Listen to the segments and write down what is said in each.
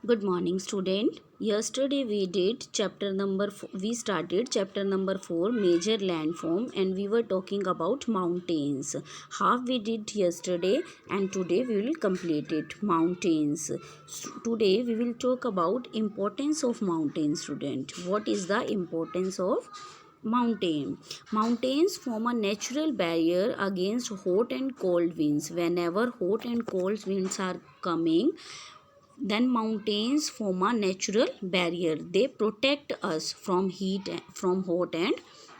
Good morning, student. Yesterday we started chapter number 4, major landform, and we were talking about mountains. Half we did yesterday, and today we will complete it. Mountains. Today we will talk about importance of mountains, student. What is the importance of mountain? Mountains form a natural barrier against hot and cold winds. Whenever hot and cold winds are coming, then mountains form a natural barrier. They protect us from heat, from hot and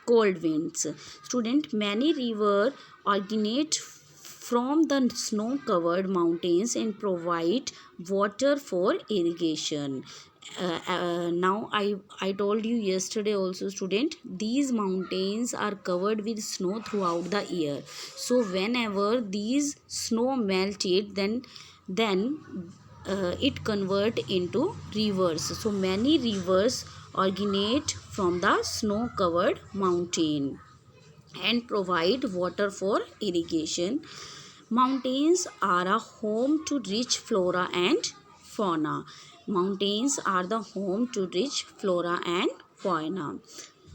cold winds. Student, many rivers originate from the snow covered mountains and provide water for irrigation. Now I told you yesterday also, student, these mountains are covered with snow throughout the year. So whenever these snow melted, then it convert into rivers. So many rivers originate from the snow covered mountain and provide water for irrigation. Mountains are a home to rich flora and fauna. Mountains are the home to rich flora and fauna.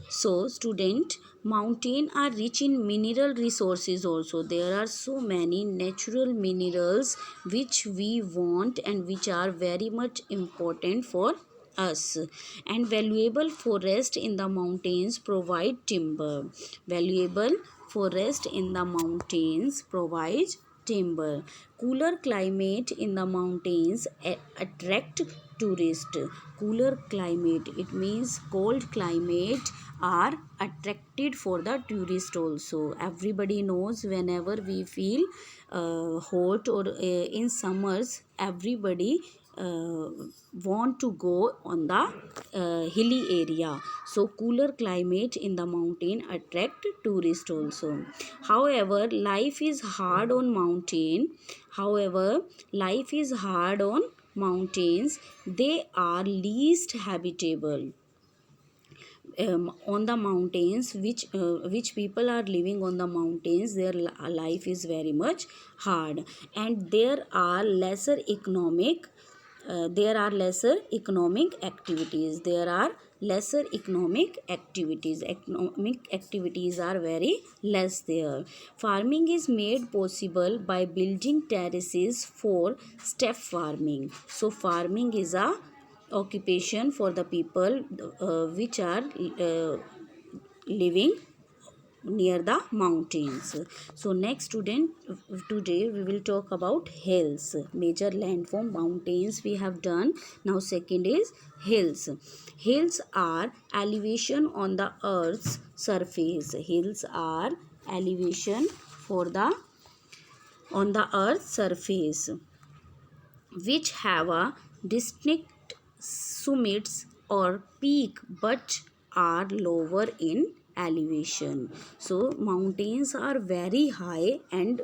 So, student, mountain are rich in mineral resources also. There are so many natural minerals which we want and which are very much important for us. And valuable forest in the mountains provide timber. Valuable forest in the mountains provide timber. Cooler climate in the mountains attract tourists. Cooler climate, it means cold climate, are attracted for the tourist also. Everybody knows whenever we feel hot or in summers, everybody uh, want to go on the hilly area. So cooler climate in the mountain attract tourist also. However life is hard on mountains. They are least habitable. On the mountains, which people are living on the mountains, their life is very much hard, and there are lesser economic activities. Economic activities are very less there. Farming is made possible by building terraces for step farming. So farming is a occupation for the people which are living near the mountains. So next, student, today we will talk about hills. Major landform, mountains we have done. Now second is hills. Hills are elevation on the earth's surface. Hills are elevation for the on the earth's surface, which have a distinct summits or peak but are lower in elevation. So mountains are very high and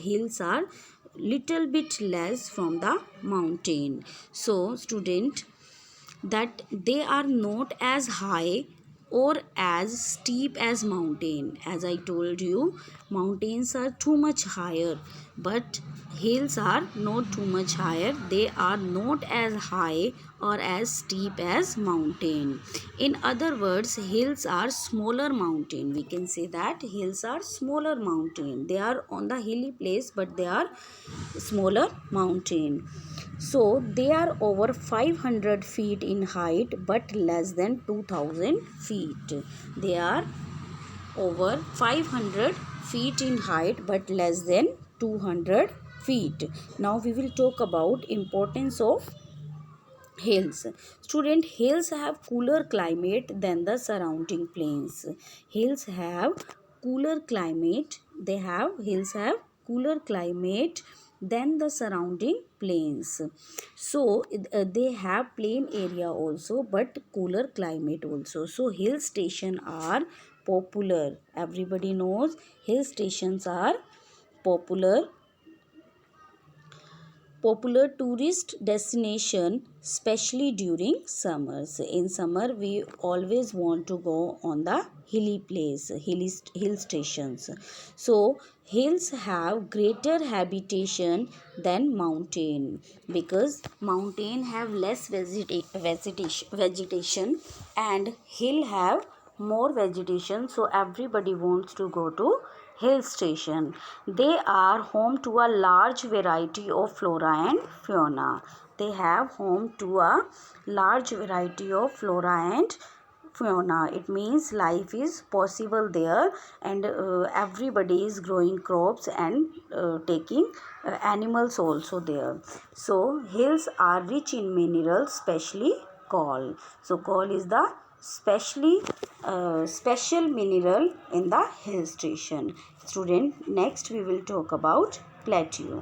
hills are little bit less from the mountain. So student, that they are not as high or as steep as mountain. As I told you, mountains are too much higher, but hills are not too much higher. They are not as high or as steep as mountain. In other words, hills are smaller mountain. We can say that hills are smaller mountain. They are on the hilly place, but they are smaller mountain. So they are over 500 feet in height but less than 2000 feet. They are over 500 feet in height but less than 200 feet. Now we will talk about importance of hills. Student, hills have cooler climate than the surrounding plains. Hills have cooler climate. Hills have cooler climate than the surrounding plains. So they have plain area also, but cooler climate also. So hill station are popular. Everybody knows hill stations are popular popular tourist destination, especially during summers. In summer, we always want to go on the hilly place, hill stations. So hills have greater habitation than mountain, because mountain have less vegetation and hill have more vegetation. So everybody wants to go to hill station. They are home to a large variety of flora and fauna. They have home to a large variety of flora and fauna. It means life is possible there, and everybody is growing crops and taking animals also there. So hills are rich in minerals, especially coal. So coal is the special mineral in the hill station. Student, next we will talk about plateau.